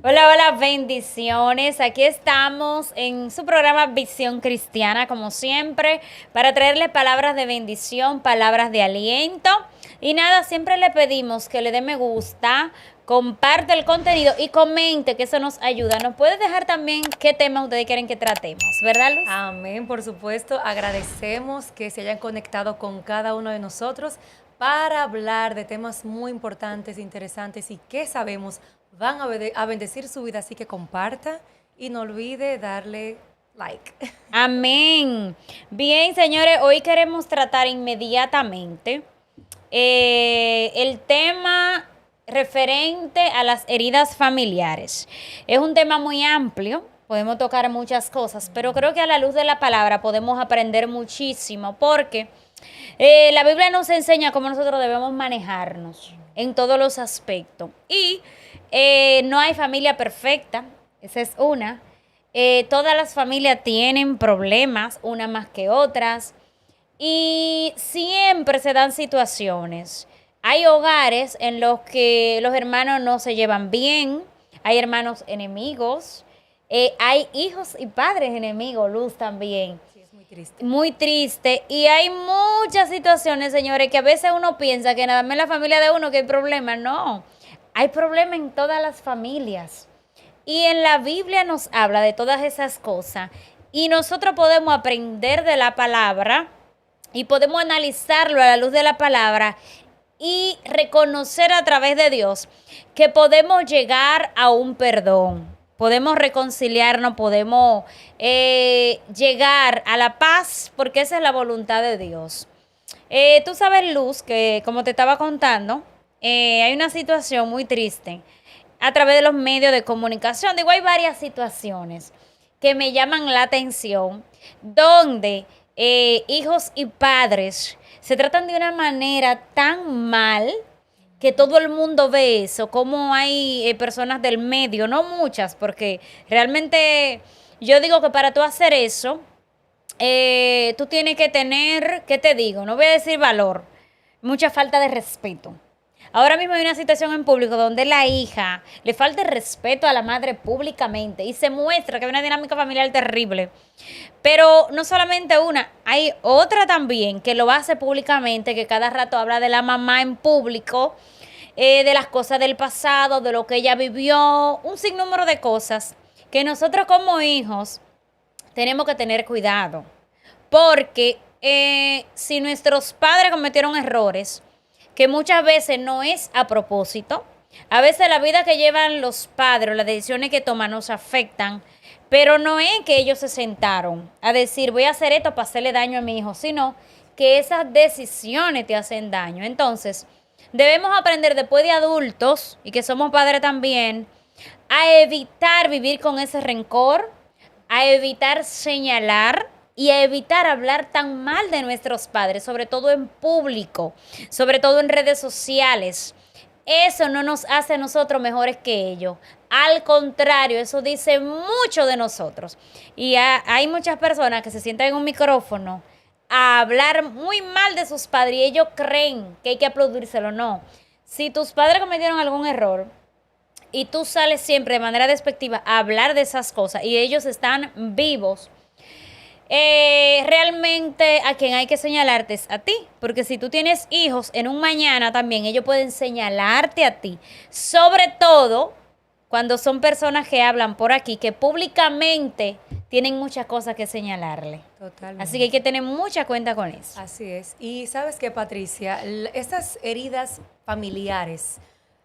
Hola, hola, bendiciones. Aquí estamos en su programa Visión Cristiana, como siempre, para traerle palabras de bendición, palabras de aliento. Y nada, siempre le pedimos que le dé me gusta, comparte el contenido y comente, que eso nos ayuda. Nos puede dejar también qué tema ustedes quieren que tratemos, ¿verdad, Luz? Amén, por supuesto. Agradecemos que se hayan conectado con cada uno de nosotros para hablar de temas muy importantes, interesantes y que sabemos van a bendecir su vida. Así que comparta y no olvide darle like. Amén. Bien, señores, hoy queremos tratar inmediatamente el tema referente a las heridas familiares. Es un tema muy amplio, podemos tocar muchas cosas, pero creo que a la luz de la palabra podemos aprender muchísimo porque la Biblia nos enseña cómo nosotros debemos manejarnos en todos los aspectos. Y no hay familia perfecta, esa es una. Todas las familias tienen problemas, unas más que otras. Y siempre se dan situaciones. Hay hogares en los que los hermanos no se llevan bien, hay hermanos enemigos, hay hijos y padres enemigos, Luz también. Sí, es muy triste. Muy triste. Y hay muchas situaciones, señores, que a veces uno piensa que nada más en la familia de uno que hay problemas. No, hay problemas en todas las familias. Y en la Biblia nos habla de todas esas cosas. Y nosotros podemos aprender de la palabra y podemos analizarlo a la luz de la palabra y reconocer a través de Dios que podemos llegar a un perdón, podemos reconciliarnos, podemos llegar a la paz, porque esa es la voluntad de Dios. Tú sabes, Luz, que como te estaba contando, hay una situación muy triste a través de los medios de comunicación. Digo, hay varias situaciones que me llaman la atención, donde hijos y padres se tratan de una manera tan mal que todo el mundo ve eso, como hay personas del medio, no muchas, porque realmente yo digo que para tú hacer eso, tú tienes que tener, ¿qué te digo? No voy a decir valor, mucha falta de respeto. Ahora mismo hay una situación en público donde la hija le falta el respeto a la madre públicamente y se muestra que hay una dinámica familiar terrible. Pero no solamente una, hay otra también que lo hace públicamente, que cada rato habla de la mamá en público, de las cosas del pasado, de lo que ella vivió, un sinnúmero de cosas que nosotros como hijos tenemos que tener cuidado. Porque si nuestros padres cometieron errores, que muchas veces no es a propósito, a veces la vida que llevan los padres, las decisiones que toman nos afectan, pero no es que ellos se sentaron a decir voy a hacer esto para hacerle daño a mi hijo, sino que esas decisiones te hacen daño. Entonces, debemos aprender después de adultos, y que somos padres también, a evitar vivir con ese rencor, a evitar señalar y a evitar hablar tan mal de nuestros padres, sobre todo en público, sobre todo en redes sociales. Eso no nos hace a nosotros mejores que ellos. Al contrario, eso dice mucho de nosotros. Y hay muchas personas que se sientan en un micrófono a hablar muy mal de sus padres y ellos creen que hay que aplaudírselo. No. Si tus padres cometieron algún error, y tú sales siempre de manera despectiva a hablar de esas cosas y ellos están vivos, realmente a quien hay que señalarte es a ti, porque si tú tienes hijos en un mañana también ellos pueden señalarte a ti, sobre todo cuando son personas que hablan por aquí, que públicamente tienen muchas cosas que señalarle. Así que hay Totalmente. que tener mucha cuenta con eso. Así es. Y sabes que, Patricia, estas heridas familiares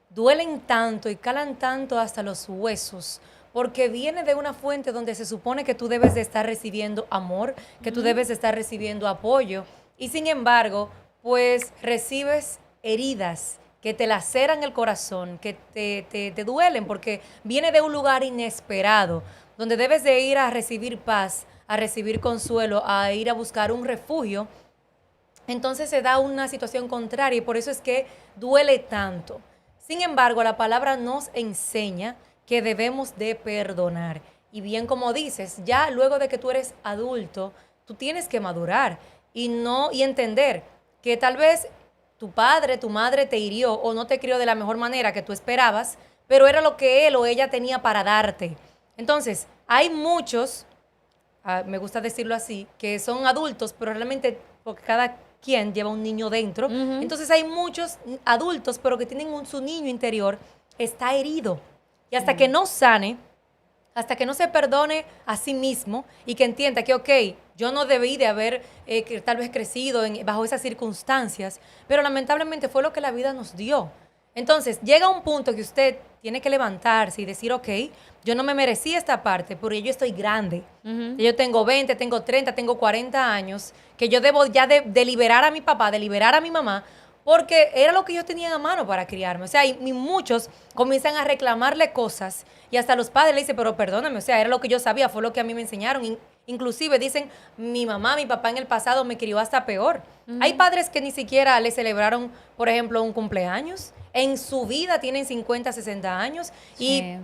duelen tanto y calan tanto hasta los huesos, porque viene de una fuente donde se supone que tú debes de estar recibiendo amor, que tú debes de estar recibiendo apoyo, y sin embargo, pues recibes heridas que te laceran el corazón, que te duelen, porque viene de un lugar inesperado, donde debes de ir a recibir paz, a recibir consuelo, a ir a buscar un refugio. Entonces se da una situación contraria y por eso es que duele tanto. Sin embargo, la palabra nos enseña que debemos de perdonar. Y bien como dices, ya luego de que tú eres adulto, tú tienes que madurar y entender que tal vez tu padre, tu madre te hirió o no te crió de la mejor manera que tú esperabas, pero era lo que él o ella tenía para darte. Entonces, hay muchos, me gusta decirlo así, que son adultos, pero realmente porque cada quien lleva un niño dentro. Entonces hay muchos adultos, pero que tienen su niño interior, está herido. Y hasta que no sane, hasta que no se perdone a sí mismo y que entienda que, ok, yo no debí de haber que tal vez crecido bajo esas circunstancias, pero lamentablemente fue lo que la vida nos dio. Entonces, llega un punto que usted tiene que levantarse y decir, ok, yo no me merecí esta parte, porque yo estoy grande. Yo tengo 20, tengo 30, tengo 40 años, que yo debo ya de liberar a mi papá, de liberar a mi mamá, porque era lo que yo tenía a mano para criarme. O sea, y muchos comienzan a reclamarle cosas y hasta los padres le dicen, pero perdóname, o sea, era lo que yo sabía, fue lo que a mí me enseñaron. Inclusive dicen, mi mamá, mi papá en el pasado me crió hasta peor. Hay padres que ni siquiera le celebraron, por ejemplo, un cumpleaños. En su vida tienen 50, 60 años y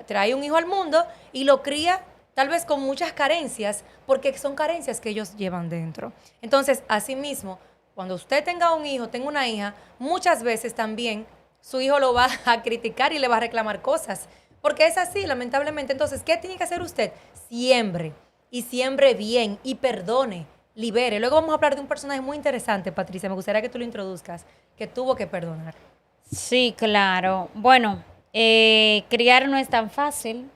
trae un hijo al mundo y lo cría tal vez con muchas carencias, porque son carencias que ellos llevan dentro. Entonces, asimismo, cuando usted tenga un hijo, tenga una hija, muchas veces también su hijo lo va a criticar y le va a reclamar cosas, porque es así, lamentablemente. Entonces, ¿qué tiene que hacer usted? Siembre, y siembre bien, y perdone, libere. Luego vamos a hablar de un personaje muy interesante, Patricia, me gustaría que tú lo introduzcas, que tuvo que perdonar. Sí, claro. Bueno, criar no es tan fácil.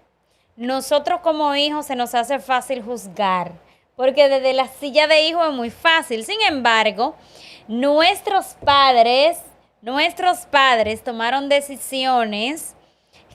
Nosotros como hijos se nos hace fácil juzgar, porque desde la silla de hijo es muy fácil. Sin embargo, nuestros padres tomaron decisiones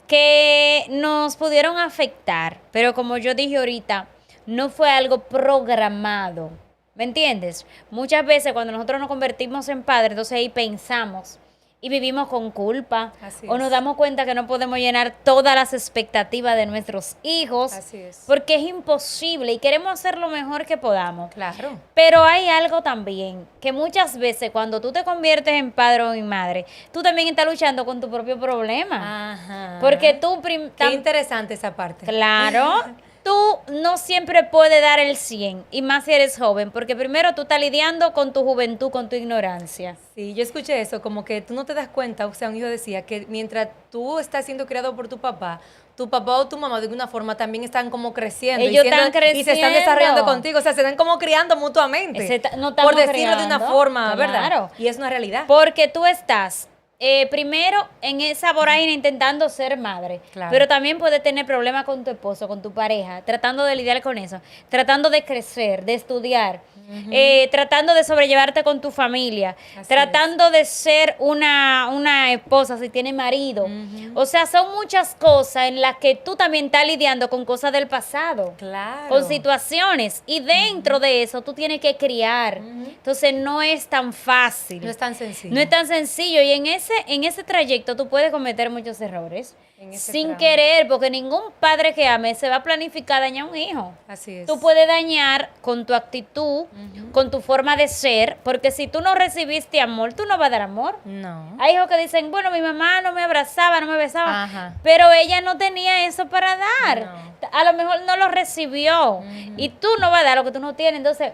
que nos pudieron afectar, pero como yo dije ahorita, no fue algo programado. ¿Me entiendes? Muchas veces cuando nosotros nos convertimos en padres, entonces ahí pensamos y vivimos con culpa. Así o nos es. damos cuenta que no podemos llenar todas las expectativas de nuestros hijos. Así es. Porque es imposible y queremos hacer lo mejor que podamos. Claro. Pero hay algo también, que muchas veces cuando tú te conviertes en padre o en madre, tú también estás luchando con tu propio problema. Ajá. Porque tú... Qué interesante esa parte. Claro. Tú no siempre puedes dar el 100, y más si eres joven, porque primero tú estás lidiando con tu juventud, con tu ignorancia. Sí, yo escuché eso, como que tú no te das cuenta, o sea, un hijo decía que mientras tú estás siendo criado por tu papá o tu mamá de alguna forma también están como creciendo. Ellos y están y se están desarrollando creciendo. contigo, o sea, se están como criando mutuamente. No estamos por decirlo de una criando, forma, ¿verdad? claro. Y es una realidad. Porque tú estás primero en esa vorágine intentando ser madre, Claro. pero también puedes tener problemas con tu esposo, con tu pareja, tratando de lidiar con eso, tratando de crecer, de estudiar, tratando de sobrellevarte con tu familia, Así tratando de ser una esposa si tienes marido. O sea, son muchas cosas en las que tú también estás lidiando con cosas del pasado. Claro. Con situaciones, y dentro de eso tú tienes que criar. Entonces no es tan fácil. No es tan sencillo. No es tan sencillo, y en ese trayecto tú puedes cometer muchos errores En ese sin tramo. querer, porque ningún padre que ame se va a planificar dañar a un hijo. Así es. Tú puedes dañar con tu actitud, con tu forma de ser, porque si tú no recibiste amor, tú no vas a dar amor. No. Hay hijos que dicen, bueno, mi mamá no me abrazaba, no me besaba, Ajá. pero ella no tenía eso para dar. No. A lo mejor no lo recibió, y tú no vas a dar lo que tú no tienes. Entonces,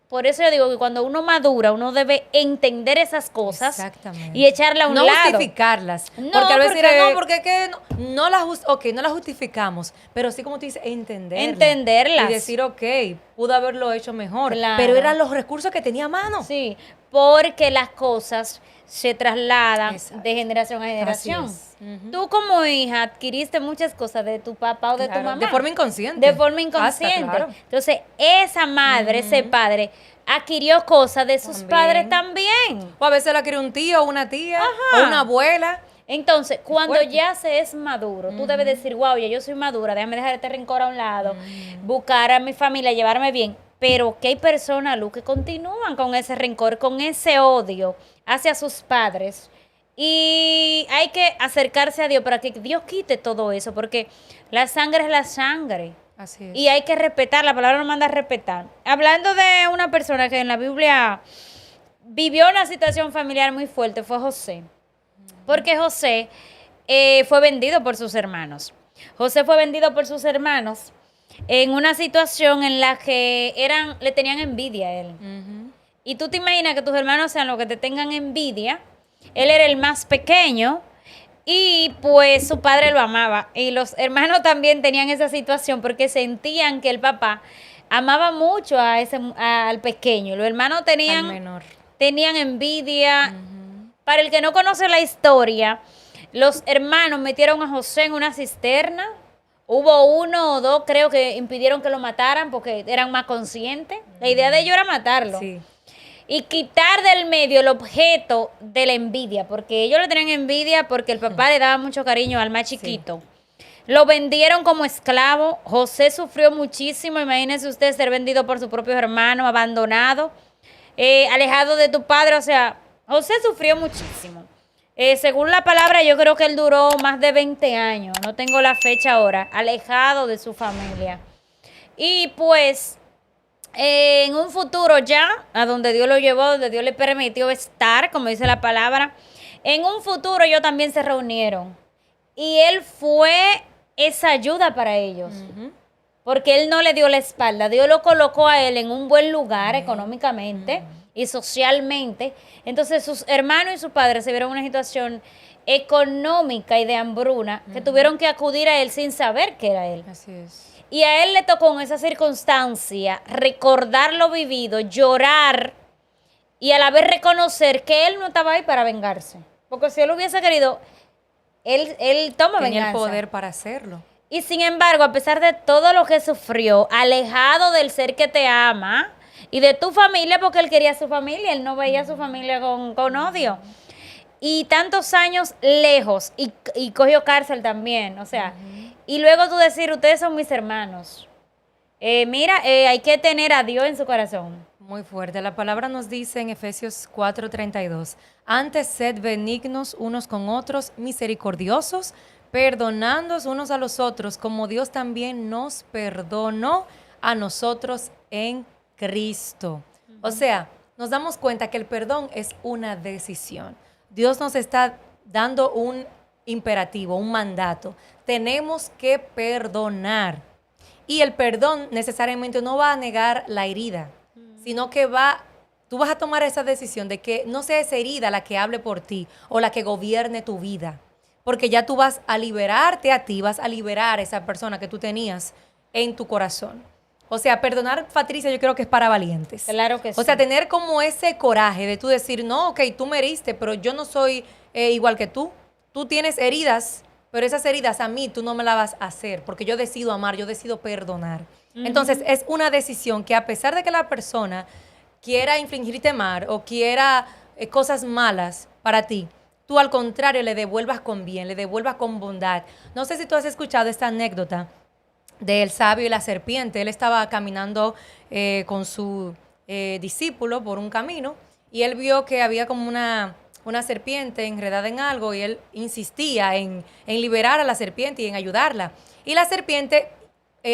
por eso yo digo que cuando uno madura, uno debe entender esas cosas Exactamente. y echarla a un no lado. justificarlas. No, porque a veces porque- no, porque es que no las no las justificamos, pero sí, como tú dices, Entenderlas. Y decir, ok, pudo haberlo hecho mejor, Claro. pero eran los recursos que tenía a mano. Sí, porque las cosas se trasladan Exacto. de generación a generación. Así es. Ujú. Tú como hija adquiriste muchas cosas de tu papá o de tu Claro, mamá. de forma inconsciente. De forma inconsciente. Hasta, claro. Entonces, esa madre, ese padre, adquirió cosas de sus También. padres también. O a veces la quiere un tío o una tía Ajá. o una abuela. Entonces, cuando fuerte. ya se es maduro, tú debes decir, wow, ya yo soy madura, déjame dejar este rencor a un lado, buscar a mi familia, llevarme bien. Pero que hay personas, Lu, que continúan con ese rencor, con ese odio hacia sus padres. Y hay que acercarse a Dios para que Dios quite todo eso, porque la sangre es la sangre. Así es. Y hay que respetar, la palabra nos manda a respetar. Hablando de una persona que en la Biblia vivió una situación familiar muy fuerte, fue José. Porque José fue vendido por sus hermanos. José fue vendido por sus hermanos en una situación en la que le tenían envidia a él. Ujú. Y tú te imaginas que tus hermanos sean los que te tengan envidia. Él era el más pequeño Y pues su padre lo amaba. Y los hermanos también tenían esa situación porque sentían que el papá amaba mucho al pequeño. Los hermanos Al tenían, menor. tenían envidia. Para el que no conoce la historia, los hermanos metieron a José en una cisterna. Hubo uno o dos, creo, que impidieron que lo mataran porque eran más conscientes. La idea de ellos era matarlo. Sí. Y quitar del medio el objeto de la envidia, porque ellos le tenían envidia porque el papá le daba mucho cariño al más chiquito. Lo vendieron como esclavo. José sufrió muchísimo. Imagínese usted ser vendido por sus propios hermanos, abandonado, alejado de tu padre. O sea, José sufrió muchísimo. Según la palabra, yo creo que él duró más de 20 años. No tengo la fecha ahora. Alejado de su familia. Y pues, en un futuro ya, a donde Dios lo llevó, donde Dios le permitió estar, como dice la palabra, en un futuro ellos también se reunieron. Y él fue esa ayuda para ellos. Porque él no le dio la espalda. Dios lo colocó a él en un buen lugar económicamente y socialmente. Entonces sus hermanos y sus padres se vieron en una situación económica y de hambruna que tuvieron que acudir a él sin saber que era él. Así es. Y a él le tocó en esa circunstancia recordar lo vivido, llorar y a la vez reconocer que él no estaba ahí para vengarse. Porque si él hubiese querido, él toma Tenía venganza. el poder para hacerlo. Y sin embargo, a pesar de todo lo que sufrió, alejado del ser que te ama y de tu familia, porque él quería a su familia, él no veía a su familia con odio. Y tantos años lejos, y cogió cárcel también, o sea, y luego tú decir, ustedes son mis hermanos. Mira, hay que tener a Dios en su corazón. Muy fuerte. La palabra nos dice en Efesios 4:32, antes sed benignos unos con otros, misericordiosos, perdonándoos unos a los otros, como Dios también nos perdonó a nosotros en Cristo. O sea, nos damos cuenta que el perdón es una decisión. Dios nos está dando un imperativo, un mandato. Tenemos que perdonar. Y el perdón necesariamente no va a negar la herida, sino que tú vas a tomar esa decisión de que no sea esa herida la que hable por ti o la que gobierne tu vida. Porque ya tú vas a liberarte a ti, vas a liberar a esa persona que tú tenías en tu corazón. O sea, perdonar, Patricia, yo creo que es para valientes. Claro que sí. O sea, tener como ese coraje de tú decir, no, ok, tú me heriste, pero yo no soy igual que tú. Tú tienes heridas, pero esas heridas a mí tú no me las vas a hacer, porque yo decido amar, yo decido perdonar. Entonces, es una decisión que a pesar de que la persona quiera infligirte mal o quiera cosas malas para ti, tú al contrario le devuelvas con bien, le devuelvas con bondad. No sé si tú has escuchado esta anécdota del sabio y la serpiente. Él estaba caminando con su discípulo por un camino y él vio que había como una serpiente enredada en algo y él insistía en liberar a la serpiente y en ayudarla. Y la serpiente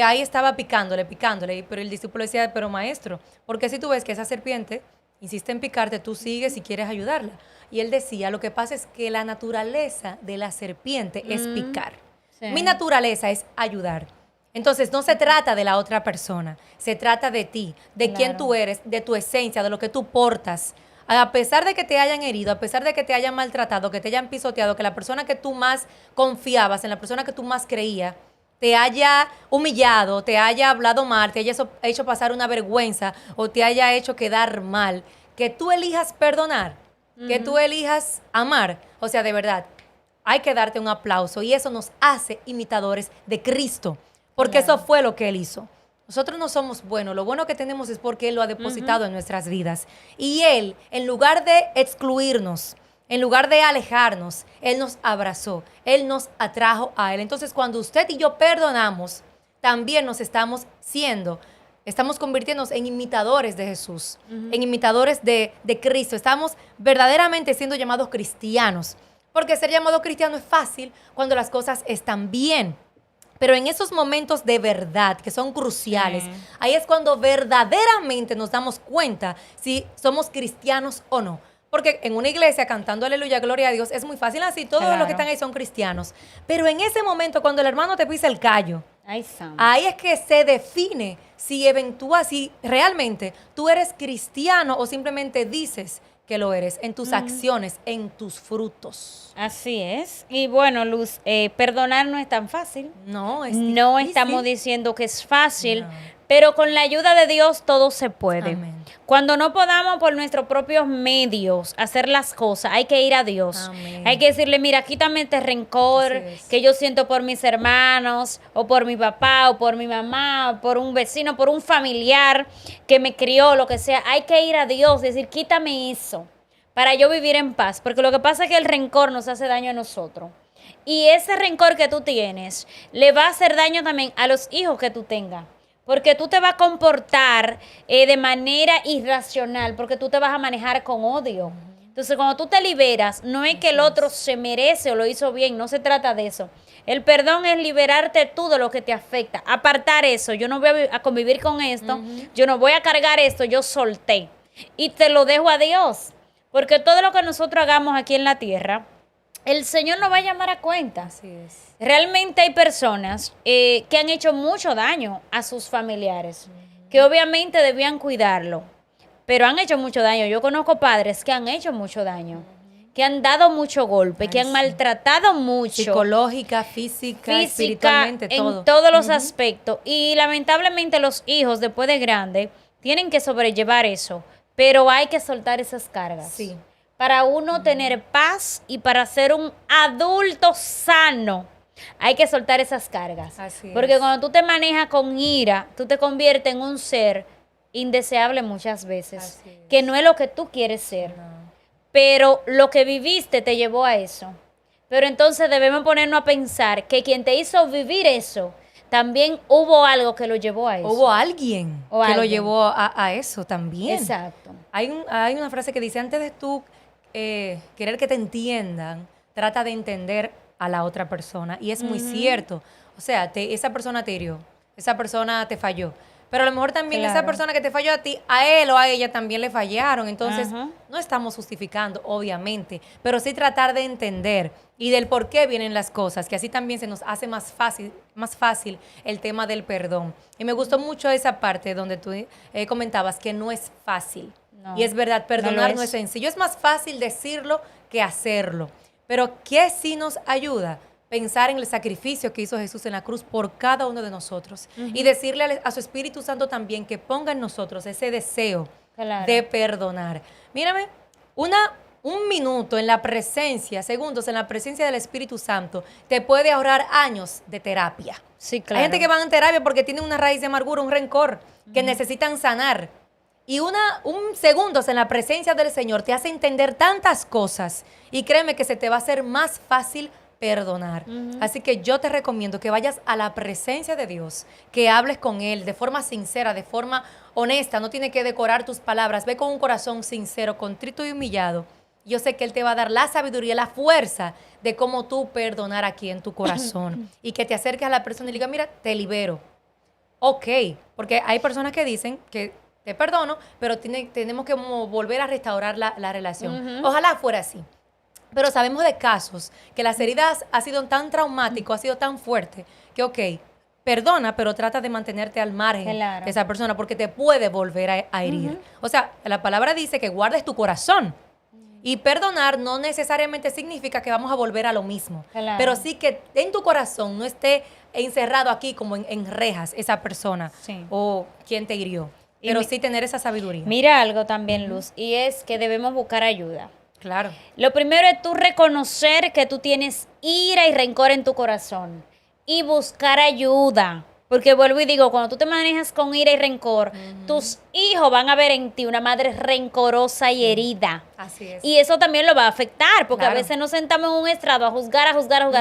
ahí estaba picándole, pero el discípulo decía, pero maestro, ¿por qué si tú ves que esa serpiente insiste en picarte, tú sigues y quieres ayudarla? Y él decía, lo que pasa es que la naturaleza de la serpiente es picar. Sí. Mi naturaleza es ayudar. Entonces, no se trata de la otra persona, se trata de ti, de quién tú eres, de tu esencia, de lo que tú portas. A pesar de que te hayan herido, a pesar de que te hayan maltratado, que te hayan pisoteado, que la persona que tú más confiabas, en la persona que tú más creías, te haya humillado, te haya hablado mal, te haya hecho pasar una vergüenza o te haya hecho quedar mal, que tú elijas perdonar, que tú elijas amar. O sea, de verdad, hay que darte un aplauso y eso nos hace imitadores de Cristo, porque eso fue lo que Él hizo. Nosotros no somos buenos, lo bueno que tenemos es porque Él lo ha depositado en nuestras vidas. Y Él, en lugar de excluirnos, en lugar de alejarnos, Él nos abrazó, Él nos atrajo a Él. Entonces, cuando usted y yo perdonamos, también nos estamos convirtiéndonos en imitadores de Jesús, en imitadores de Cristo. Estamos verdaderamente siendo llamados cristianos, porque ser llamado cristiano es fácil cuando las cosas están bien. Pero en esos momentos de verdad, que son cruciales, ahí es cuando verdaderamente nos damos cuenta si somos cristianos o no. Porque en una iglesia cantando aleluya, gloria a Dios, es muy fácil así, todos los que están ahí son cristianos. Pero en ese momento, cuando el hermano te pisa el callo, ahí es que se define si realmente tú eres cristiano o simplemente dices que lo eres, en tus acciones, en tus frutos. Así es. Y bueno, Luz, perdonar no es tan fácil. No, es No difícil. estamos diciendo que es fácil, No. pero con la ayuda de Dios todo se puede. Amén. Cuando no podamos por nuestros propios medios hacer las cosas, hay que ir a Dios. Amén. Hay que decirle, mira, quítame este rencor Así es. que yo siento por mis hermanos, o por mi papá, o por mi mamá, o por un vecino, por un familiar que me crió, lo que sea. Hay que ir a Dios, decir, quítame eso, para yo vivir en paz. Porque lo que pasa es que el rencor nos hace daño a nosotros. Y ese rencor que tú tienes le va a hacer daño también a los hijos que tú tengas. Porque tú te vas a comportar de manera irracional, porque tú te vas a manejar con odio. Entonces, cuando tú te liberas, no es que el otro se merece o lo hizo bien, no se trata de eso. El perdón es liberarte tú de lo que te afecta, apartar eso. Yo no voy a convivir con esto, yo no voy a cargar esto, yo solté. Y te lo dejo a Dios. Porque todo lo que nosotros hagamos aquí en la tierra, el Señor nos va a llamar a cuenta. Así es. Realmente hay personas que han hecho mucho daño a sus familiares, que obviamente debían cuidarlo, pero han hecho mucho daño. Yo conozco padres que han hecho mucho daño, que han dado mucho golpe, que han maltratado mucho. Psicológica, física, espiritualmente, todo. En todos los aspectos. Y lamentablemente los hijos, después de grande, tienen que sobrellevar eso, pero hay que soltar esas cargas. Sí. Para uno tener paz y para ser un adulto sano, hay que soltar esas cargas. Así Porque es. cuando tú te manejas con ira, tú te conviertes en un ser indeseable muchas veces, Así es. que no es lo que tú quieres ser, No. pero lo que viviste te llevó a eso. Pero entonces debemos ponernos a pensar que quien te hizo vivir eso, también hubo algo que lo llevó a eso. Hubo alguien O que lo alguien. llevó a eso también. Exacto. Hay una frase que dice, antes de tú querer que te entiendan, trata de entender a la otra persona. Y es muy cierto. O sea, esa persona te hirió, esa persona te falló. Pero a lo mejor también esa Claro. persona que te falló a ti, a él o a ella también le fallaron. Entonces, Ajá. no estamos justificando, obviamente, pero sí tratar de entender y del por qué vienen las cosas, que así también se nos hace más fácil el tema del perdón. Y me gustó mucho esa parte donde tú comentabas que no es fácil. No, Y es verdad, perdonar no lo no es sencillo. Es más fácil decirlo que hacerlo. Pero ¿qué sí nos ayuda? Pensar en el sacrificio que hizo Jesús en la cruz por cada uno de nosotros. Y decirle a su Espíritu Santo también que ponga en nosotros ese deseo Claro. de perdonar. Mírame, un minuto en la presencia, segundos en la presencia del Espíritu Santo, te puede ahorrar años de terapia. Sí, claro. Hay gente que va en terapia porque tiene una raíz de amargura, un rencor, que necesitan sanar. Y un segundos en la presencia del Señor te hace entender tantas cosas. Y créeme que se te va a hacer más fácil perdonar. Así que yo te recomiendo que vayas a la presencia de Dios, que hables con Él de forma sincera, de forma honesta. No tiene que decorar tus palabras. Ve con un corazón sincero, contrito y humillado. Yo sé que Él te va a dar la sabiduría, la fuerza de cómo tú perdonar aquí en tu corazón. Y que te acerques a la persona y le digas, mira, te libero. Ok, porque hay personas que dicen que te perdono, pero tenemos que como volver a restaurar la relación. Ojalá fuera así. Pero sabemos de casos que las heridas ha sido tan traumático, ha sido tan fuerte, que ok, perdona, pero trata de mantenerte al margen Claro. de esa persona, porque te puede volver a herir. O sea, la palabra dice que guardes tu corazón. Y perdonar no necesariamente significa que vamos a volver a lo mismo. Claro. Pero sí que en tu corazón no esté encerrado aquí como en rejas esa persona Sí. o quien te hirió. Y Pero mi- sí tener esa sabiduría. Mira algo también, Luz, y es que debemos buscar ayuda. Claro. Lo primero es tú reconocer que tú tienes ira y rencor en tu corazón y buscar ayuda. Porque vuelvo y digo, cuando tú te manejas con ira y rencor, tus hijos van a ver en ti una madre rencorosa y herida. Así es. Y eso también lo va a afectar, porque Claro. a veces nos sentamos en un estrado a juzgar,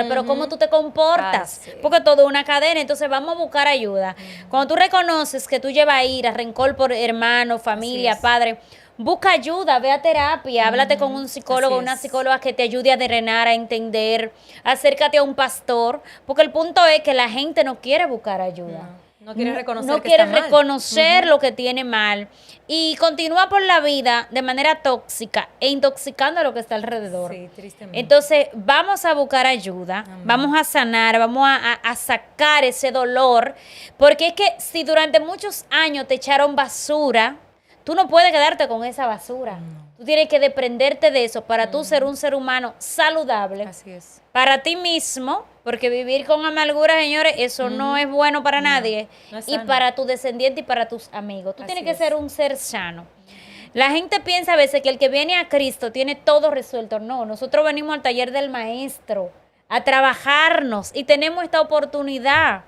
pero ¿cómo tú te comportas? Así es. Porque todo es una cadena, entonces vamos a buscar ayuda. Cuando tú reconoces que tú llevas ira, rencor por hermano, familia, es. padre, busca ayuda, ve a terapia, háblate con un psicólogo, Así una es. psicóloga que te ayude a drenar, a entender, acércate a un pastor, porque el punto es que la gente no quiere buscar ayuda. No quiere reconocer No que quiere está mal. reconocer lo que tiene mal y continúa por la vida de manera tóxica e intoxicando a lo que está alrededor. Sí, tristemente. Entonces, vamos a buscar ayuda, vamos a sanar, vamos a sacar ese dolor, porque es que si durante muchos años te echaron basura, tú no puedes quedarte con esa basura. Tú tienes que desprenderte de eso para tú ser un ser humano saludable. Así es. Para ti mismo, porque vivir con amargura, señores, eso no es bueno para nadie. no es y sano. para tu descendiente y para tus amigos. Tú Así tienes que es. ser un ser sano. La gente piensa a veces que el que viene a Cristo tiene todo resuelto. No, nosotros venimos al taller del maestro a trabajarnos y tenemos esta oportunidad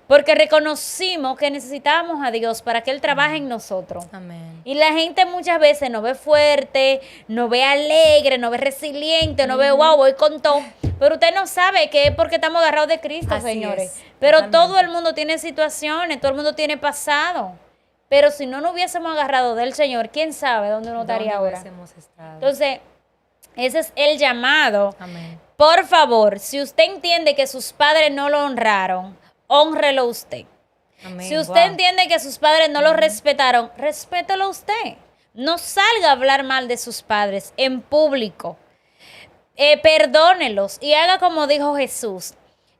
porque reconocimos que necesitábamos a Dios para que Él trabaje en nosotros. Amén. Y la gente muchas veces nos ve fuerte, nos ve alegre, nos ve resiliente, nos ve, wow, voy con todo. Pero usted no sabe que es porque estamos agarrados de Cristo, Así señores. es, Pero totalmente. todo el mundo tiene situaciones, todo el mundo tiene pasado. Pero si no nos hubiésemos agarrado del Señor, ¿quién sabe dónde uno estaría ¿Dónde ahora? hubiésemos estado? Entonces, ese es el llamado. Amén. Por favor, si usted entiende que sus padres no lo honraron, hónrelo usted. Amén. Si usted Wow. entiende que sus padres no lo respetaron, respételo usted. No salga a hablar mal de sus padres en público. Perdónelos y haga como dijo Jesús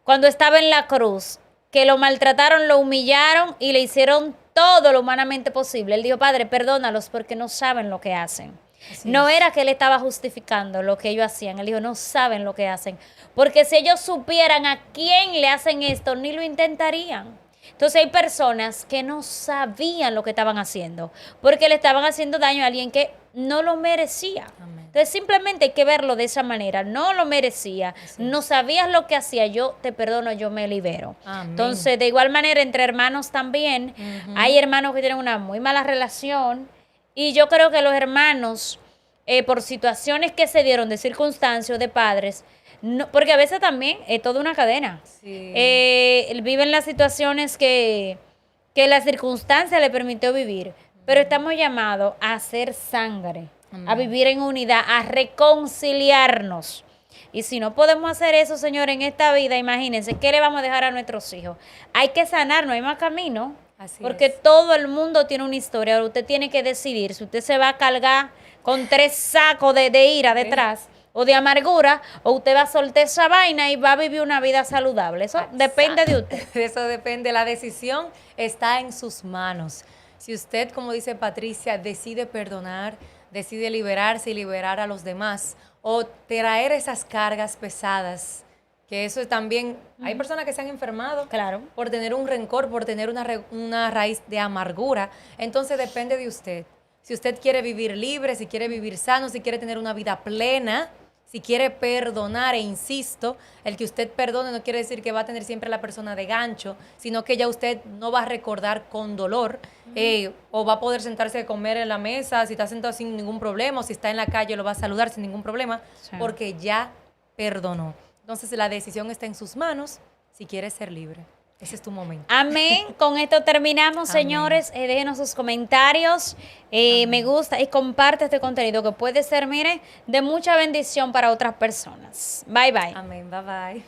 cuando estaba en la cruz, que lo maltrataron, lo humillaron y le hicieron todo lo humanamente posible. Él dijo, Padre, perdónalos porque no saben lo que hacen. Así No es. era que él estaba justificando lo que ellos hacían. Él dijo, no saben lo que hacen. Porque si ellos supieran a quién le hacen esto, ni lo intentarían. Entonces hay personas que no sabían lo que estaban haciendo, porque le estaban haciendo daño a alguien que no lo merecía. Amén. Entonces simplemente hay que verlo de esa manera. No lo merecía, no sabías lo que hacía, yo te perdono, yo me libero. Amén. Entonces, de igual manera, entre hermanos también, hay hermanos que tienen una muy mala relación y yo creo que los hermanos, por situaciones que se dieron de circunstancias de padres, no, porque a veces también es toda una cadena. Sí. Viven las situaciones que la circunstancia le permitió vivir, pero estamos llamados a hacer sangre, a vivir en unidad, a reconciliarnos. Y si no podemos hacer eso, señor, en esta vida, imagínense, ¿qué le vamos a dejar a nuestros hijos? Hay que sanar, no hay más camino. Así Porque es. todo el mundo tiene una historia. Ahora usted tiene que decidir si usted se va a cargar con 3 sacos de ira detrás o de amargura, o usted va a soltar esa vaina y va a vivir una vida saludable. Eso depende de usted. Eso depende. La decisión está en sus manos. Si usted, como dice Patricia, decide perdonar, decide liberarse y liberar a los demás, o traer esas cargas pesadas, que eso también, hay personas que se han enfermado Claro. por tener un rencor, por tener una raíz de amargura. Entonces depende de usted. Si usted quiere vivir libre, si quiere vivir sano, si quiere tener una vida plena, si quiere perdonar, e insisto, el que usted perdone no quiere decir que va a tener siempre a la persona de gancho, sino que ya usted no va a recordar con dolor, o va a poder sentarse a comer en la mesa, si está sentado sin ningún problema, o si está en la calle lo va a saludar sin ningún problema, Sí. porque ya perdonó. Entonces la decisión está en sus manos si quiere ser libre. Ese es tu momento. Amén. Con esto terminamos, Amén. señores. Déjenos sus comentarios. Me gusta y comparte este contenido que puede ser, mire, de mucha bendición para otras personas. Bye, bye. Amén. Bye bye.